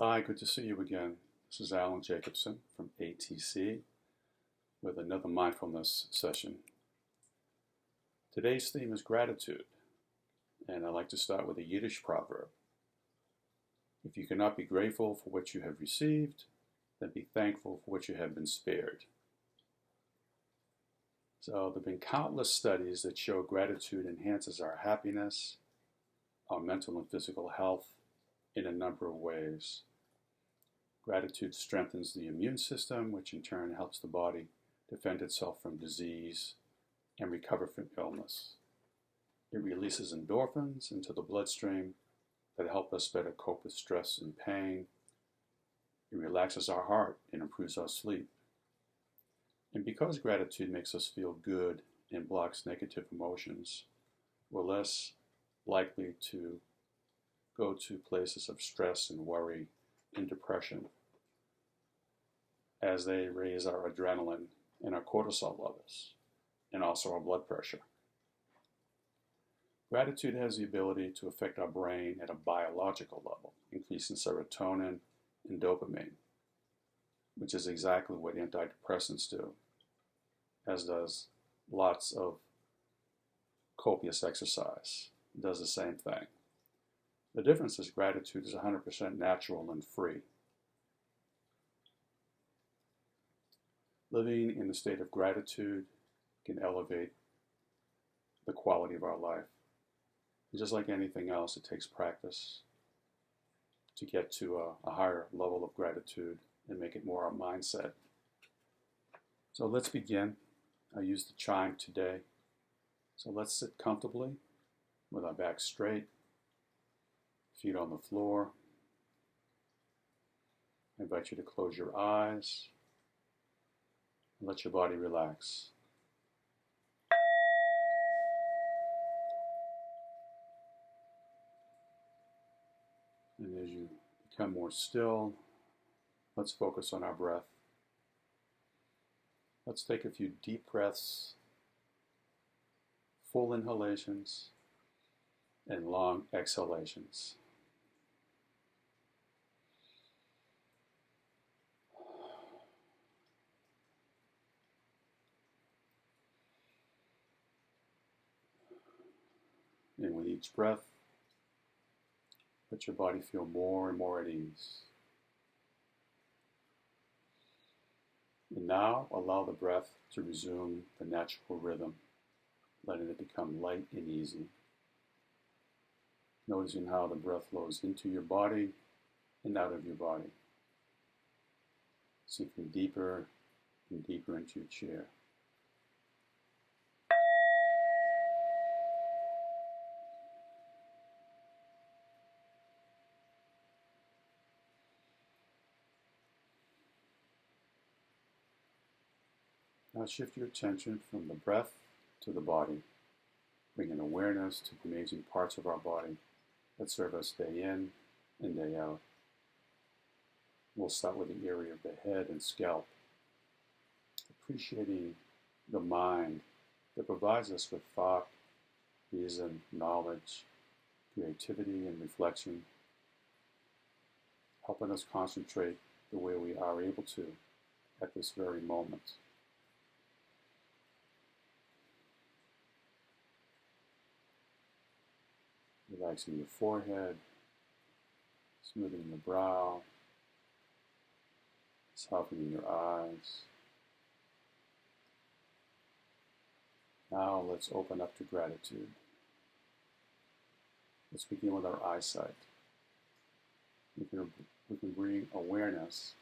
Hi, good to see you again. This is Alan Jacobson from ATC with another mindfulness session. Today's theme is gratitude, and I like to start with a Yiddish proverb. If you cannot be grateful for what you have received, then be thankful for what you have been spared. So there have been countless studies that show gratitude enhances our happiness, our mental and physical health in a number of ways. Gratitude strengthens the immune system, which in turn helps the body defend itself from disease and recover from illness. It releases endorphins into the bloodstream that help us better cope with stress and pain. It relaxes our heart and improves our sleep. And because gratitude makes us feel good and blocks negative emotions, we're less likely to go to places of stress and worry and depression, as they raise our adrenaline and our cortisol levels, and also our blood pressure. Gratitude has the ability to affect our brain at a biological level, increasing serotonin and dopamine, which is exactly what antidepressants do, as does lots of copious exercise. It does the same thing. The difference is gratitude is 100% natural and free. Living in a state of gratitude can elevate the quality of our life. And just like anything else, it takes practice to get to a higher level of gratitude and make it more our mindset. So let's begin. I used the chime today. So let's sit comfortably with our back straight, feet on the floor. I invite you to close your eyes and let your body relax. And as you become more still, let's focus on our breath. Let's take a few deep breaths, full inhalations, and long exhalations. And with each breath, let your body feel more and more at ease. And now allow the breath to resume the natural rhythm, letting it become light and easy. Noticing how the breath flows into your body and out of your body, sinking deeper and deeper into your chair. Now shift your attention from the breath to the body, bringing awareness to the amazing parts of our body that serve us day in and day out. We'll start with the area of the head and scalp, appreciating the mind that provides us with thought, reason, knowledge, creativity, and reflection, helping us concentrate the way we are able to at this very moment. Relaxing your forehead, smoothing your brow, softening your eyes. Now let's open up to gratitude. Let's begin with our eyesight. We can bring awareness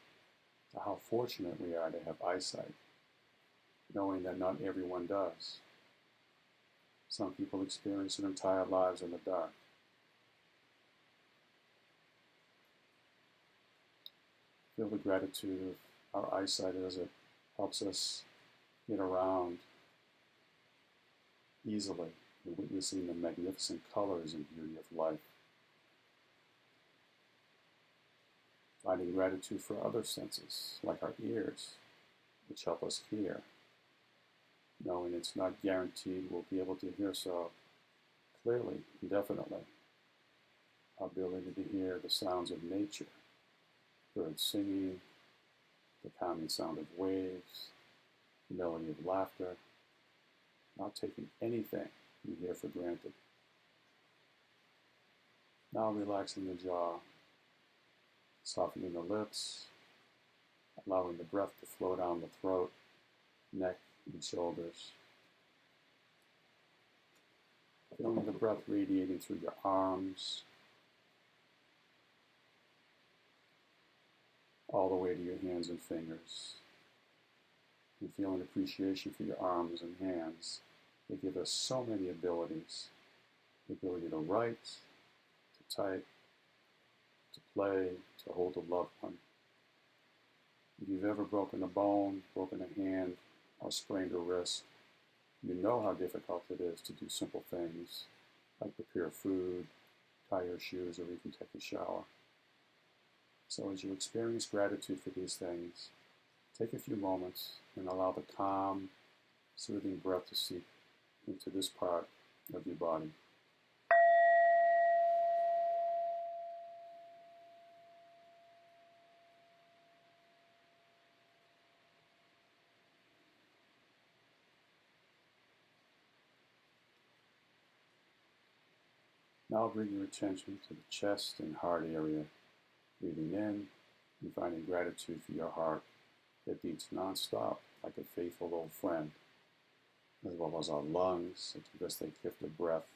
to how fortunate we are to have eyesight, knowing that not everyone does. Some people experience their entire lives in the dark. Feel the gratitude of our eyesight as it helps us get around easily and witnessing the magnificent colors and beauty of life. Finding gratitude for other senses, like our ears, which help us hear, knowing it's not guaranteed we'll be able to hear so clearly and definitely. Our ability to hear the sounds of nature birds singing, the calming sound of waves, the melody of laughter, not taking anything you hear for granted. Now relaxing the jaw, softening the lips, allowing the breath to flow down the throat, neck, and shoulders. Feeling the breath radiating through your arms, all the way to your hands and fingers. And feeling appreciation for your arms and hands. They give us so many abilities. The ability to write, to type, to play, to hold a loved one. If you've ever broken a bone, broken a hand, or sprained a wrist, you know how difficult it is to do simple things like prepare food, tie your shoes, or even take a shower. So as you experience gratitude for these things, take a few moments and allow the calm, soothing breath to seep into this part of your body. Now bring your attention to the chest and heart area, breathing in and finding gratitude for your heart that beats nonstop like a faithful old friend, as well as our lungs that give us that gift of breath.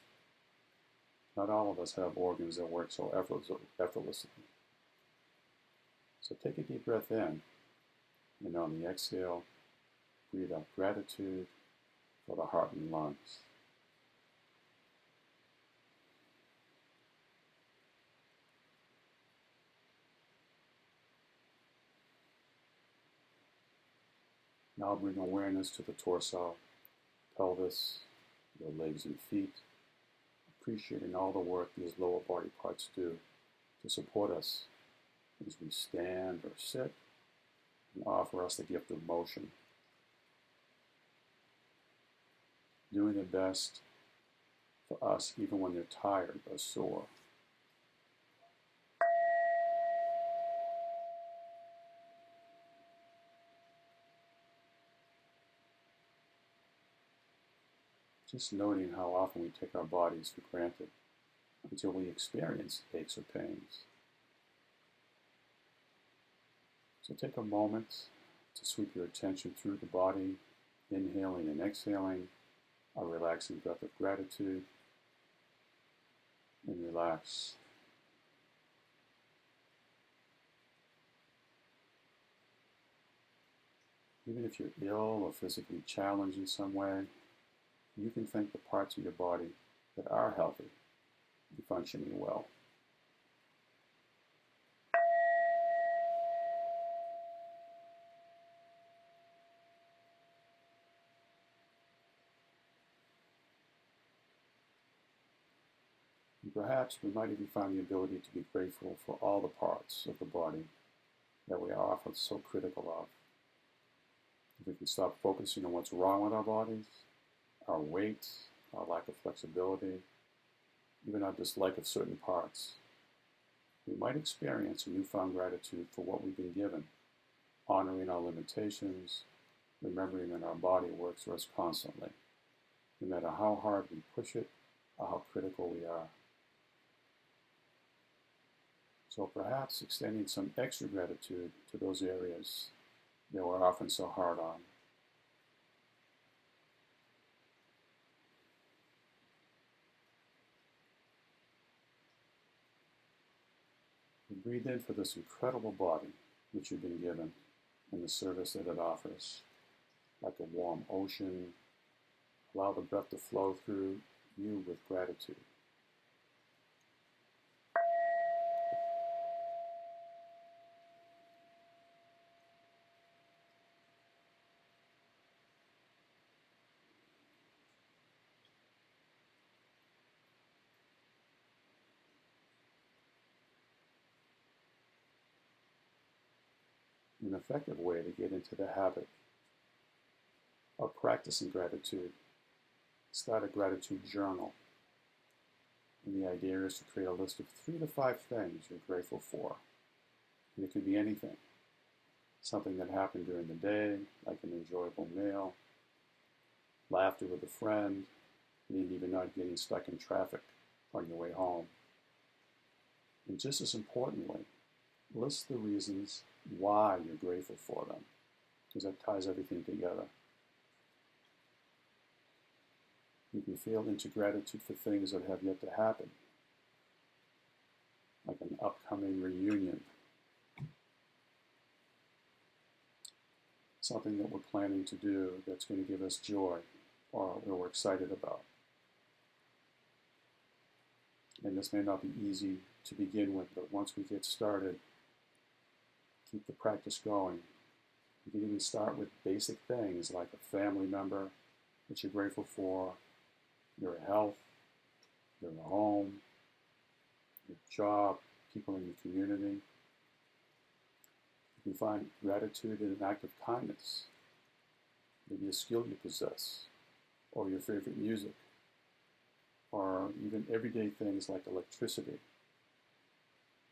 Not all of us have organs that work so effortlessly. So take a deep breath in, and on the exhale, breathe out gratitude for the heart and lungs. Now bring awareness to the torso, pelvis, your legs and feet, appreciating all the work these lower body parts do to support us as we stand or sit and offer us the gift of motion. Doing the best for us even when they're tired or sore. Just noting how often we take our bodies for granted until we experience aches or pains. So take a moment to sweep your attention through the body, inhaling and exhaling a relaxing breath of gratitude, and relax. Even if you're ill or physically challenged in some way, you can thank the parts of your body that are healthy and functioning well. And perhaps we might even find the ability to be grateful for all the parts of the body that we are often so critical of. If we can stop focusing on what's wrong with our bodies, our weight, our lack of flexibility, even our dislike of certain parts, we might experience a newfound gratitude for what we've been given, honoring our limitations, remembering that our body works for us constantly, no matter how hard we push it or how critical we are. So perhaps extending some extra gratitude to those areas that we're often so hard on. And breathe in for this incredible body which you've been given and the service that it offers. Like a warm ocean, allow the breath to flow through you with gratitude. An effective way to get into the habit of practicing gratitude, start a gratitude journal. And the idea is to create a list of 3 to 5 things you're grateful for. And it could be anything. Something that happened during the day, like an enjoyable meal, laughter with a friend, maybe even not getting stuck in traffic on your way home. And just as importantly, list the reasons why you're grateful for them, because that ties everything together. You can feel into gratitude for things that have yet to happen, like an upcoming reunion, something that we're planning to do that's going to give us joy or that we're excited about. And this may not be easy to begin with, but once we get started, keep the practice going. You can even start with basic things like a family member that you're grateful for, your health, your home, your job, people in your community. You can find gratitude in an act of kindness, maybe a skill you possess, or your favorite music, or even everyday things like electricity,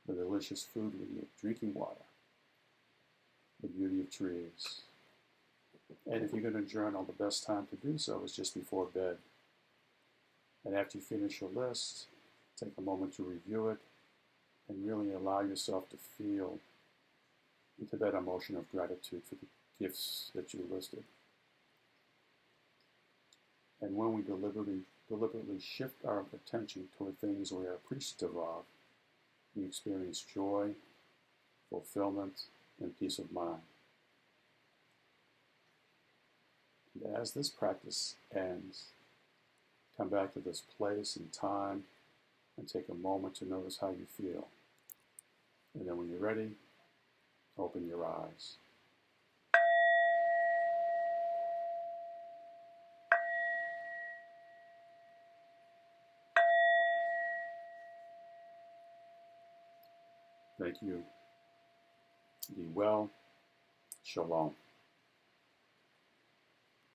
the delicious food we eat, drinking water, the beauty of trees. And if you're going to journal, the best time to do so is just before bed. And after you finish your list, take a moment to review it and really allow yourself to feel into that emotion of gratitude for the gifts that you listed. And when we deliberately shift our attention toward things we are appreciative of, we experience joy, fulfillment, and peace of mind. And as this practice ends, come back to this place and time and take a moment to notice how you feel. And then when you're ready, open your eyes. Thank you. Be well. Shalom.